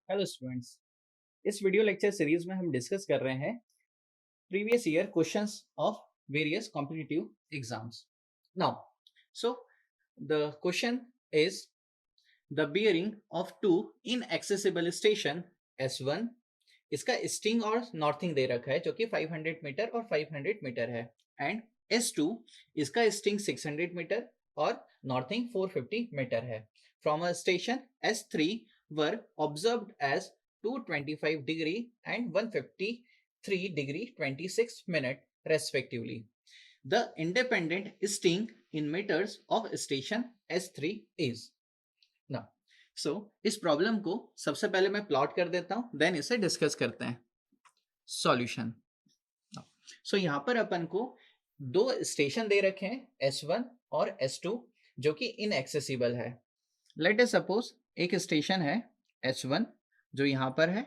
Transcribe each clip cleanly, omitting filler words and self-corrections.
Hello students. इस video lecture series में हम डिस्कस कर रहे हैं previous year questions of various competitive exams. Now so the question is the bearing of two inaccessible station S1। इसका sting और northing दे रखा है जो कि 500 मीटर और 500 मीटर है, एंड S2 इसका स्टिंग 600 मीटर और नॉर्थिंग 450 मीटर है। From a station S3 were observed as 225 degree and 153 degree 26 minute respectively. The independent sting in meters of station S3 is now. So इस problem को सबसे पहले मैं plot कर देता हूं, देन इसे डिस्कस करते हैं। सॉल्यूशन। सो यहां पर अपन को दो स्टेशन दे रखे हैं S1 और S2 जो कि इनएक्सेसिबल है। लेट अस सपोज एक स्टेशन है S1 जो यहाँ पर है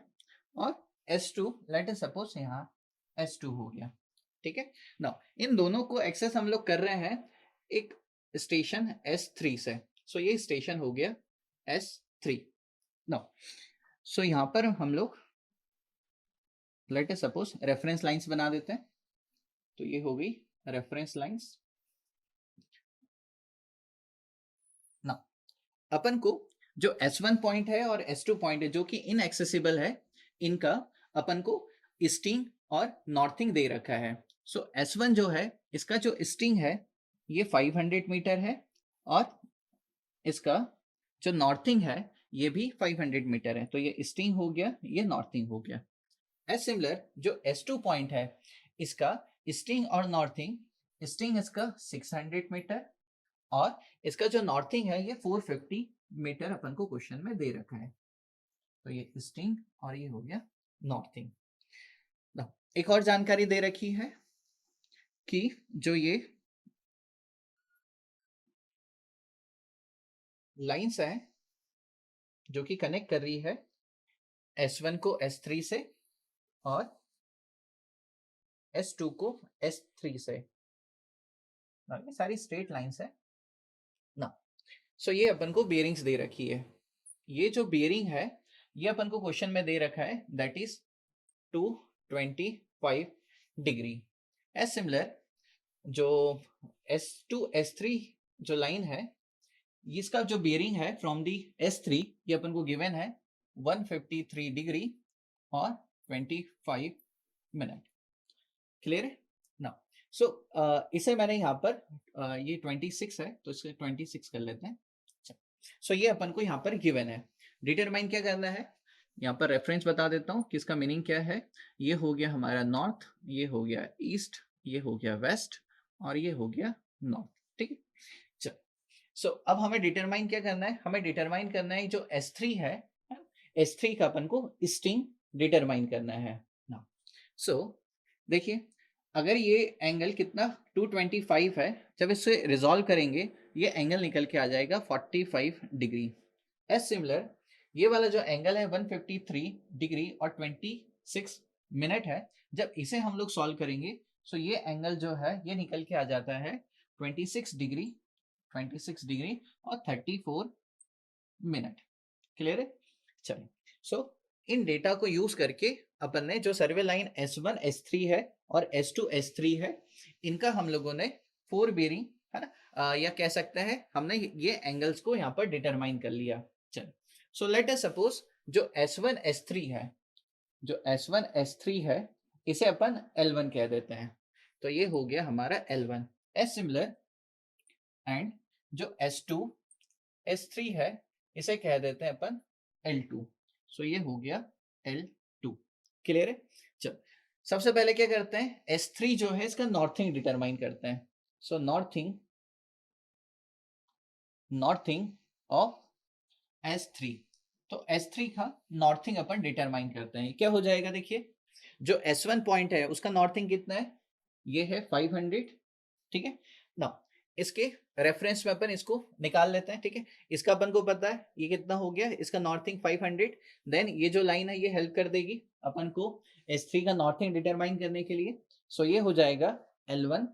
और S2 लेट अस सपोज यहाँ S2 हो गया। ठीक है ना। इन दोनों को एक्सेस हम लोग कर रहे हैं एक स्टेशन S3 से। सो ये स्टेशन हो गया S3 ना। सो यहाँ पर हम लोग let us suppose reference lines बना देते हैं। तो ये हो गई रेफरेंस लाइंस ना। अपन को जो S1 पॉइंट है और S2 पॉइंट है जो कि इनएक्सेसिबल है, इनका अपन को स्टिंग और नॉर्थिंग दे रखा है। सो S1 जो है इसका जो स्टिंग है ये 500 मीटर है और इसका जो नॉर्थिंग है ये भी 500 मीटर है। तो ये स्टिंग हो गया, ये नॉर्थिंग हो गया। एज सिमिलर जो S2 पॉइंट है इसका स्टिंग और नॉर्थिंग, स्टिंग इसका 600 मीटर और इसका जो नॉर्थिंग है ये 450 मीटर अपन को क्वेश्चन में दे रखा है। तो ये स्टिंग और ये हो गया नॉर्थिंग। एक और जानकारी दे रखी है कि जो ये लाइंस है जो कि कनेक्ट कर रही है S1 को S3 से और S2 को S3 से, ये सारी स्ट्रेट लाइंस है ना। सो ये अपन को बियरिंग्स दे रखी है। ये जो बियरिंग है ये अपन को क्वेश्चन में दे रखा है that is 225 degree. As similar जो S2 S3 जो लाइन है इसका जो बियरिंग है फ्रॉम दी S3 ये अपन को गिवन है 153 डिग्री और 25 मिनट। क्लियर है ना। सो इसे मैंने यहाँ पर ये 26 है तो इसे 26 कर लेते हैं। सो ये अपन को यहाँ पर गिवन है। डिटरमाइन क्या करना है, यहाँ पर रेफरेंस बता देता हूँ कि इसका मीनिंग क्या है। ये हो गया हमारा नॉर्थ, ये हो गया ईस्ट, ये हो गया वेस्ट और ये हो गया नॉर्थ। ठीक है, चलो। सो अब हमें डिटरमाइन क्या करना है, हमें डिटरमाइन करना है जो S3 है, S3 का अपन को स्टिंग डिटरमाइन करना है ना। सो देखिए अगर ये एंगल कितना 225 है, जब इसे रिजॉल्व करेंगे ये एंगल निकल के आ जाएगा 45 डिग्री। एज सिमिलर ये वाला जो एंगल है 153 डिग्री और 26 मिनट है, जब इसे हम लोग सॉल्व करेंगे तो ये एंगल जो है ये निकल के आ जाता है 26 डिग्री और 34 मिनट। क्लियर है, चलिए। सो इन डेटा को यूज करके अपन ने जो सर्वे लाइन S1 S3 है और S2 S3 है इनका हम लोगों ने 4 बेरिंग है ना, या कह सकते हैं हमने ये एंगल्स को यहाँ पर डिटरमाइन कर लिया। चलो, सो लेट अस सपोज जो S1 S3 है, जो S1 S3 है इसे अपन L1 कह देते हैं। तो ये हो गया हमारा L1। एज सिमिलर एंड जो S2 S3 है इसे कह देते हैं अपन L2। सो ये हो गया L2। क्लियर है, चलो। सबसे पहले क्या करते हैं, S3 जो है इसका नॉर्थिंग डिटरमाइन करते हैं। सो नॉर्थिंग ऑफ S3, तो S3 का नॉर्थिंग अपन डिटरमाइन करते हैं। क्या हो जाएगा, देखिए जो S1 पॉइंट है उसका नॉर्थिंग कितना है, ये है 500। ठीक है ना, इसके रेफरेंस में अपन इसको निकाल लेते हैं। ठीक है, इसका अपन को पता है ये कितना हो गया, इसका नॉर्थिंग 500। देन ये जो लाइन है ये हेल्प कर देगी अपन को S3 का नॉर्थिंग डिटरमाइन करने के लिए। सो ये हो जाएगा L1।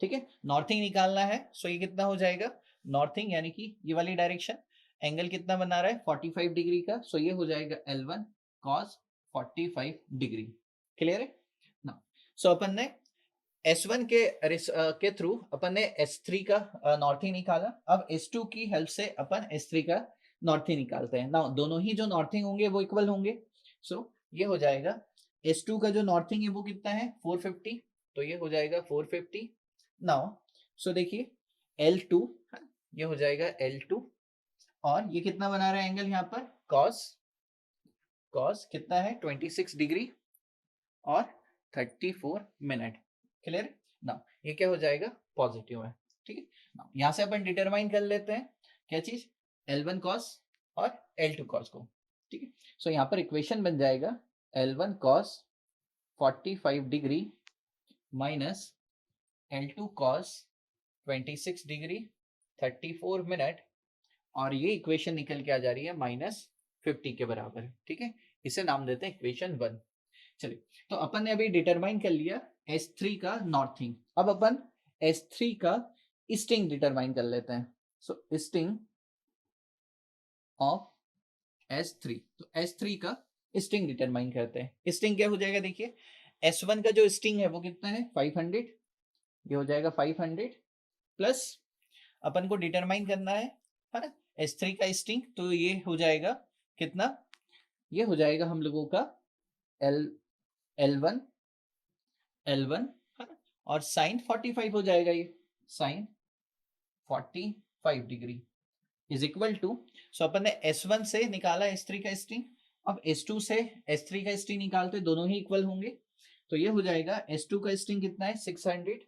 ठीक है, नॉर्थिंग निकालना है। सो ये कितना हो जाएगा, नॉर्थिंग यानी कि ये वाली डायरेक्शन एंगल कितना बना रहा है 45 डिग्री का, सो ये हो जाएगा L1 cos 45 डिग्री। क्लियर है ना? सो अपन ने S1 के थ्रू अपन ने S3 का नॉर्थ ही निकाला। अब S2 की हेल्प से अपन S3 का नॉर्थ ही निकालते हैं ना। दोनों ही जो नॉर्थिंग होंगे वो इक्वल होंगे। सो ये हो जाएगा S2 का जो नॉर्थिंग है वो कितना है 450, तो ये हो जाएगा 450 नाउ। सो देखिए L2 ये हो जाएगा L2 और ये कितना बना रहा है एंगल यहाँ पर cos कितना है 26 डिग्री और 34 मिनट। क्लियर ना? ये क्या हो जाएगा पॉजिटिव है। ठीक है ना? यहाँ से अपन डिटरमाइन कर लेते हैं क्या चीज L1 cos और L2 cos को। ठीक है, सो यहाँ पर इक्वेशन बन जाएगा L1 cos 45 degree minus L2 cos 26 degree 34 minute, और ये इक्वेशन निकल के आ जा रही है -50 के बराबर। ठीक है, इसे नाम देते हैं इक्वेशन 1। चलिए, तो अपन ने अभी डिटरमाइन कर लिया S3 का नॉर्थिंग। अब अपन S3 का ईस्टिंग डिटरमाइन कर लेते हैं। सो ईस्टिंग ऑफ S3, तो S3 का ईस्टिंग डिटरमाइन करते हैं। ईस्टिंग क्या हो जाएगा देखिए, S1 का जो ईस्टिंग है वो कितना है 500, ये हो जाएगा 500 प्लस अपन को डिटरमाइन करना है ना S3 का ईस्टिंग, तो ये हो जाएगा कितना, ये हो जाएगा हम लोगों का L1 है ना, और साइन 45 हो जाएगा, ये sine 45 degree is equal to, so अपन ने S1 से निकाला S3 का स्ट्रिंग, अब S2 से S3 का स्ट्रिंग निकालते दोनों ही इक्वल होंगे, तो ये हो जाएगा S2 का स्ट्रिंग कितना है 600,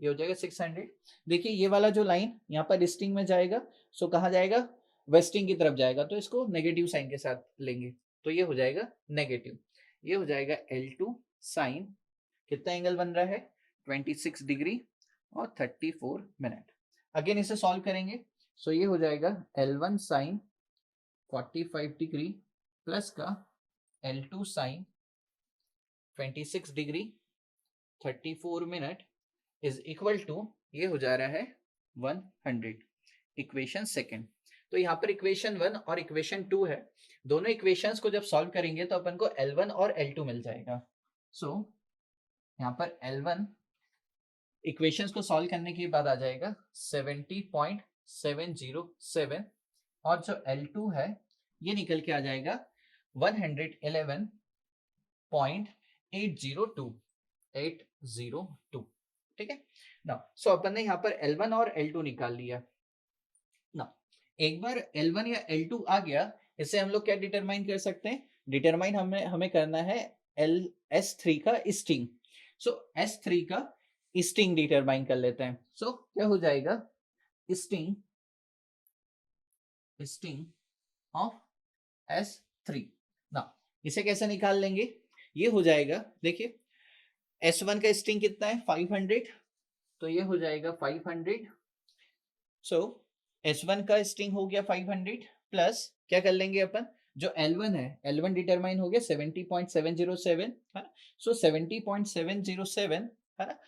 ये हो जाएगा 600। देखिए ये वाला जो लाइन यहाँ पर स्ट्रिंग में जाएगा, सो कहाँ जाएगा वेस्टिंग की तरफ जाएगा, तो इसको नेगेटिव साइन के साथ लेंगे, तो ये हो जाएगा नेगेटिव। ये हो जाएगा L2 साइन कितना एंगल बन रहा है 26 डिग्री और 34 मिनट। अगेन इसे सॉल्व करेंगे, सो ये हो जाएगा L1 साइन 45 डिग्री प्लस का L2 sine 26 degree 34 minute is equal to, ये हो जा रहा है 100। इक्वेशन सेकेंड, तो यहाँ पर इक्वेशन 1 और इक्वेशन 2 है, दोनों इक्वेशंस को जब सॉल्व करेंगे तो अपन को L1 और L2 मिल जाएगा। सो यहाँ पर L1 इक्वेशंस को सॉल्व करने के बाद आ जाएगा 70.707, और जो L2 है ये निकल के आ जाएगा 111.802। ठीक है ना? सो अपन ने यहाँ पर L1 और L2 निकाल लिया ना। एक बार L1 या L2 आ गया, इसे हम लोग क्या डिटरमाइन कर सकते हैं, डिटरमाइन हमें करना है S3 का स्टिंग। सो S3 का स्टिंग डिटरमाइन कर लेते हैं। सो क्या हो जाएगा स्टिंग ऑफ S3 ना, इसे कैसे निकाल लेंगे, ये हो जाएगा देखिए S1 का स्टिंग कितना है 500, तो ये हो जाएगा 500। सो S1 का स्टिंग हो गया 500 प्लस क्या कर लेंगे अपन, जो L1 है L1 डिटरमाइन हो गया 70.707 है ना, सो 70.707 है ना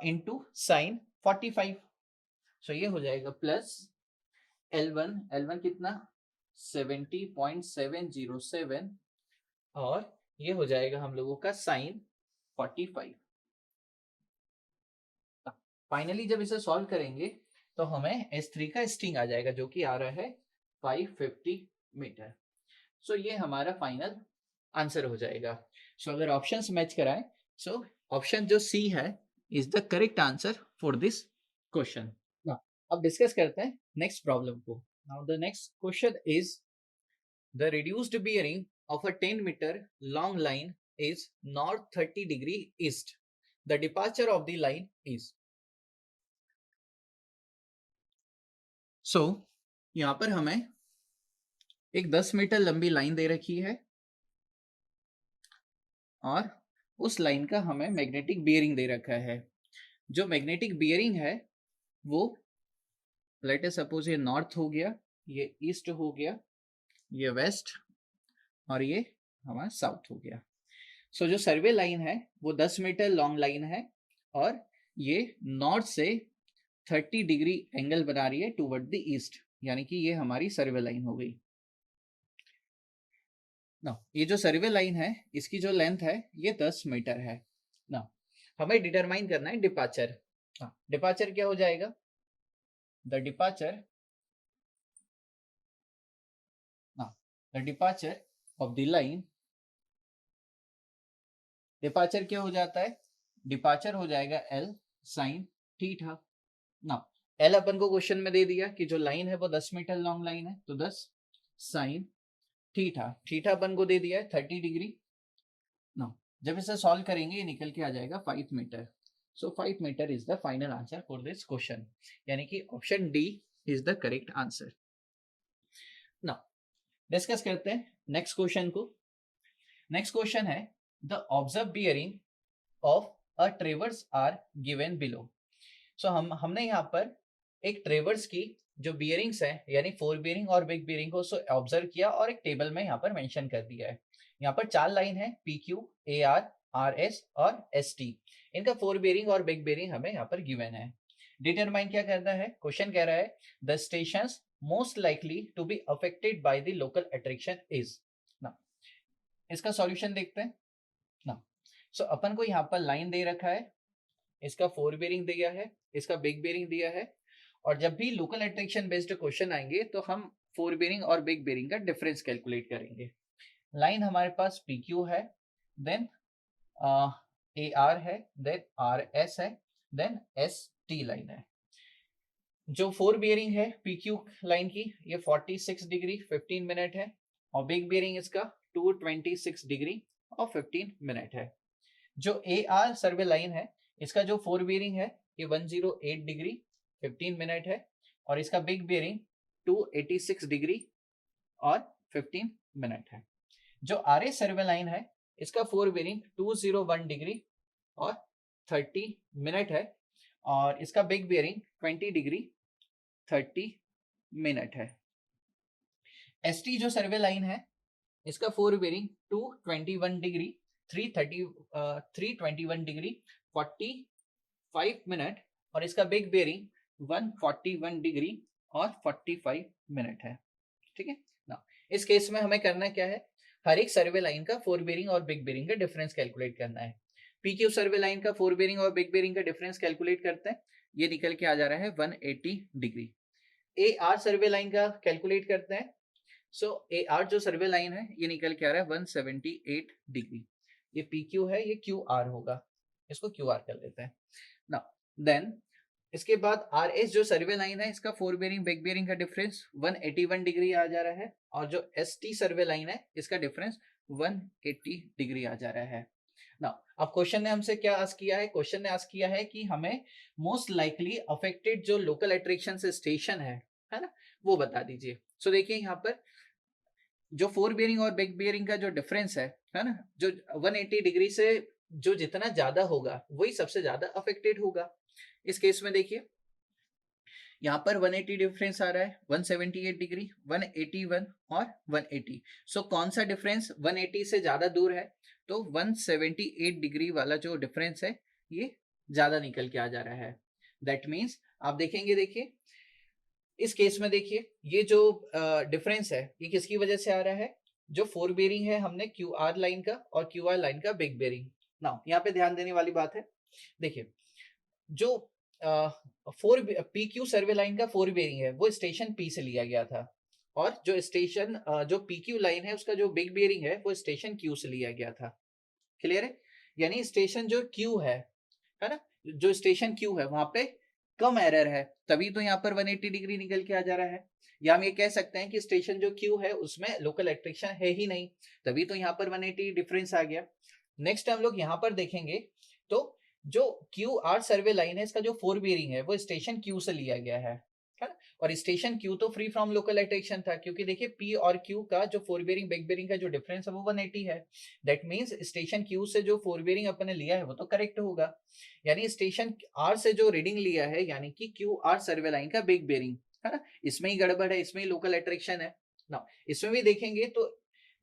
इनटू साइन 45, सो ये हो जाएगा प्लस L1 कितना 70.707 और ये हो जाएगा हम लोगों का साइन 45। फाइनली जब इसे सॉल्व करेंगे तो हमें S3 का स्टिंग आ जाएगा जो कि आ रहा है 550 मीटर। सो ये हमारा फाइनल आंसर हो जाएगा। सो अगर ऑप्शंस मैच कराएं, सो ऑप्शन जो सी है is the correct answer for this question. अब डिस्कस करते हैं नेक्स्ट प्रॉब्लम को। Now the next question is the reduced bearing of a 10 meter long line is north 30 degree east, the departure of the line is. So यहां पर हमें एक 10 metre लंबी line दे रखी है और उस लाइन का हमें मैग्नेटिक बियरिंग दे रखा है। जो मैग्नेटिक बियरिंग है वो लेट अस सपोज ये नॉर्थ हो गया, ये ईस्ट हो गया, ये वेस्ट और ये हमारा साउथ हो गया। सो जो सर्वे लाइन है वो 10 मीटर लॉन्ग लाइन है और ये नॉर्थ से 30 डिग्री एंगल बना रही है टुवर्ड द ईस्ट। यानी कि ये हमारी सर्वे लाइन हो गई ना। ये जो सर्वे लाइन है इसकी जो लेंथ है ये 10 मीटर है ना। हमें डिटरमाइन करना है डिपार्चर। डिपार्चर क्या हो जाएगा, the departure the departure of the line, departure क्या हो जाता है, डिपार्चर हो जाएगा एल साइन थीटा ना। एल अपन को क्वेश्चन में दे दिया कि जो लाइन है वो 10 मीटर लॉन्ग लाइन है, तो 10 साइन थीटा, थीटा अपन को दे दिया है 30 डिग्री ना। जब इसे सॉल्व करेंगे ये निकल के आ जाएगा 5 meter. So 5 meter is the final answer for this question, यानी कि option D is the correct answer ना। डिस्कस करते हैं नेक्स्ट क्वेश्चन को। नेक्स्ट क्वेश्चन है the observe bearing of a traverse are given below. So हमने यहाँ पर एक ट्रेवर्स की जो बियरिंग्स है यानी फोर बियरिंग और बिग बियरिंग को ऑब्जर्व किया और एक टेबल में यहाँ पर मेंशन कर दिया है। यहाँ पर 4 लाइन है P Q A R S और एस टी, इनका फोर बियरिंग और बिग बियरिंग हमें यहाँ पर गिवन है। डिटरमाइन क्या करना है, क्वेश्चन कह रहा है the stations most likely to be affected by the local attraction is ना। इसका सॉल्यूशन देखते हैं ना। सो अपन को यहाँ पर लाइन दे रखा है, इसका फोर बेरिंग दिया है, इसका बिग बेरिंग दिया है, और जब भी लोकल अट्रैक्शन बेस्ड क्वेश्चन आएंगे तो हम फोर बेरिंग और बिग बेरिंग का डिफरेंस कैलकुलेट करेंगे। लाइन हमारे पास पी क्यू है, देन ए आर है, देन आर एस है, देन एस टी लाइन है। जो फोर बेरिंग है पी क्यू लाइन की ये 46 डिग्री 15 मिनट है, और बिग बेरिंग इसका 226 डिग्री और 15 मिनट है। जो ए आर सर्वे लाइन है इसका जो फोर बेरिंग है ये 108 डिग्री 15 मिनट है, और इसका बिग बेरिंग 286 डिग्री और 15 मिनट है। जो आर एस सर्वे लाइन है इसका फोर बेरिंग 201 डिग्री और 30 मिनट है, और इसका बिग बेरिंग 20 डिग्री 30 मिनट है। एस टी जो सर्वे लाइन है इसका fore bearing 221 degree 321 degree 45 minute, और इसका बिग बेरिंग 141 डिग्री और 45 मिनट है। ठीक है ना। इस केस में हमें करना क्या है, हर एक सर्वे लाइन का फोर बेरिंग और बिग बेरिंग का डिफरेंस कैलकुलेट करना है। पी क्यू सर्वे लाइन का फोर बेरिंग और बिग बेरिंग का डिफरेंस कैलकुलेट करते हैं, ये निकल के आ जा रहा है 180 degree. A R survey line का कैलकुलेट करते हैं, सो ए आर जो सर्वे लाइन है ये निकल के आ रहा है 178 डिग्री। ये पी क्यू है, ये क्यू आर होगा, इसको क्यू आर कर लेते हैं ना। देन इसके बाद आर एस जो सर्वे लाइन है इसका फोर बेरिंग बिग बेरिंग का डिफरेंस 181 डिग्री आ जा रहा है, और जो एस टी सर्वे लाइन है इसका डिफरेंस 180 डिग्री आ जा रहा है ना। अब क्वेश्चन ने हमसे क्या आस्क किया है, क्वेश्चन ने आस्क किया है कि हमें मोस्ट लाइकली अफेक्टेड जो लोकल अट्रैक्शन से स्टेशन है ना, वो बता दीजिए। सो देखिए यहाँ पर जो फोर बियरिंग और बिग बियरिंग का जो डिफरेंस है ना, जो 180 डिग्री से जो जितना ज्यादा होगा वही सबसे ज्यादा अफेक्टेड होगा। इस केस में देखिए यहाँ पर 180 डिफरेंस आ रहा है, 178 डिग्री 181 और 180। सो कौन सा डिफरेंस 180 से ज्यादा दूर है, तो 178 डिग्री वाला जो डिफरेंस है ये ज्यादा निकल के आ जा रहा है। दैट मीन्स आप देखेंगे, देखिए इस केस में देखिए ये जो डिफरेंस है ये किसकी वजह से आ रहा है, जो फोर बेरिंग है हमने क्यू आर लाइन का और क्यू आर लाइन का बिग बेरिंग ना। यहाँ पे ध्यान देने वाली बात है, देखिए जो फोर पी क्यू सर्वे लाइन का फोर बेरिंग है वो स्टेशन पी से लिया गया था, और जो स्टेशन जो पी क्यू लाइन है उसका जो बिग बेरिंग है वो स्टेशन क्यू से लिया गया था। क्लियर है, यानी स्टेशन जो क्यू है ना, जो स्टेशन क्यू है वहां पे कम एरर है, तभी तो यहाँ पर 180 डिग्री निकल के आ जा रहा है। या हम ये कह सकते हैं कि स्टेशन जो क्यू है उसमें लोकल अट्रैक्शन है ही नहीं, तभी तो यहाँ पर 180 डिफरेंस आ गया। नेक्स्ट हम लोग यहाँ पर देखेंगे तो जो क्यू आर सर्वे लाइन है इसका जो फोर बेरिंग है वो स्टेशन क्यू से लिया गया है ना, और स्टेशन क्यू तो फ्री फ्रॉम लोकल अट्रैक्शन था, क्योंकि देखिए पी और क्यू का जो फोर बेरिंग बिग बेरिंग का जो डिफरेंस है वो 180 है। दैट मींस स्टेशन क्यू से जो फोर बेरिंग अपन ने लिया है वो तो करेक्ट होगा, यानी स्टेशन आर से जो रीडिंग लिया है यानी कि क्यू आर सर्वे लाइन का बिग बेरिंग है ना, इसमें ही गड़बड़ है, इसमें ही लोकल अट्रैक्शन है ना। इसमें भी देखेंगे तो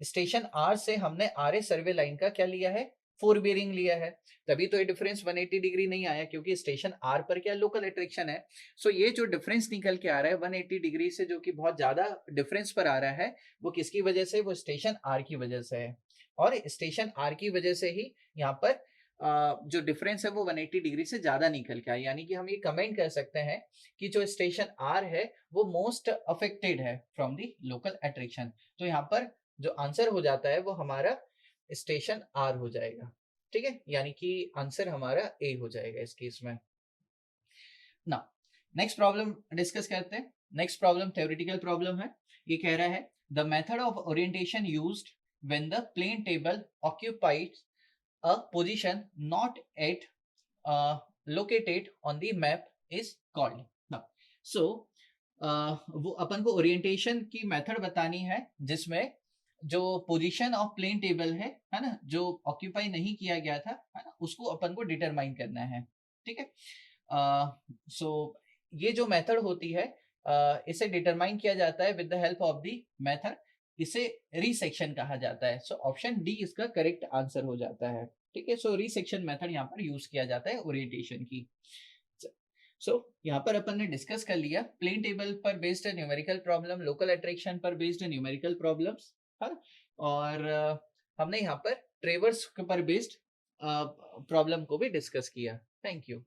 स्टेशन आर से हमने आर एस सर्वे लाइन का क्या लिया है, फोर बेरिंग लिया है, तभी तो ये डिफरेंस 180 डिग्री नहीं आया, क्योंकि स्टेशन आर पर क्या लोकल अट्रैक्शन है। सो ये जो डिफरेंस निकल के आ रहा है 180 डिग्री से, जो कि बहुत ज्यादा डिफरेंस पर आ रहा है, वो किसकी वजह से, वो स्टेशन आर की वजह से है। और स्टेशन आर की वजह से ही यहाँ पर जो डिफरेंस है वो 180 डिग्री से ज्यादा निकल के आया। यानी कि हम ये कमेंट कर सकते हैं कि जो स्टेशन आर है वो मोस्ट अफेक्टेड है फ्रॉम दी लोकल अट्रैक्शन। तो यहाँ पर जो आंसर हो जाता है वो हमारा स्टेशन आर हो जाएगा। ठीक है, यानी कि आंसर हमारा ए हो जाएगा इस केस में ना। नेक्स्ट प्रॉब्लम डिस्कस करते हैं। नेक्स्ट प्रॉब्लम थ्योरेटिकल प्रॉब्लम है। ये कह रहा है the method of orientation used when the plane table occupies a position not at located on the map is called now। So वो अपन को ओरिएंटेशन की मेथड बतानी है जिसमें जो पोजीशन ऑफ प्लेन टेबल है ना, जो ऑक्यूपाई नहीं किया गया था, है ना, उसको अपन को डिटरमाइन करना है। ठीक है, सो ये जो मेथड होती है इसे डिटरमाइन किया जाता है with the help of the method, इसे रीसेक्शन कहा जाता है। सो ऑप्शन डी इसका करेक्ट आंसर हो जाता है। ठीक है, सो रीसेक्शन मेथड यहाँ पर यूज किया जाता है ओरिएंटेशन की। सो यहाँ पर अपन ने डिस्कस कर लिया प्लेन टेबल पर based numerical problem, local attraction पर बेस्ड न्यूमेरिकल प्रॉब्लम्स, है, और हमने यहाँ पर ट्रेवर्स पर बेस्ड प्रॉब्लम को भी डिस्कस किया। Thank you.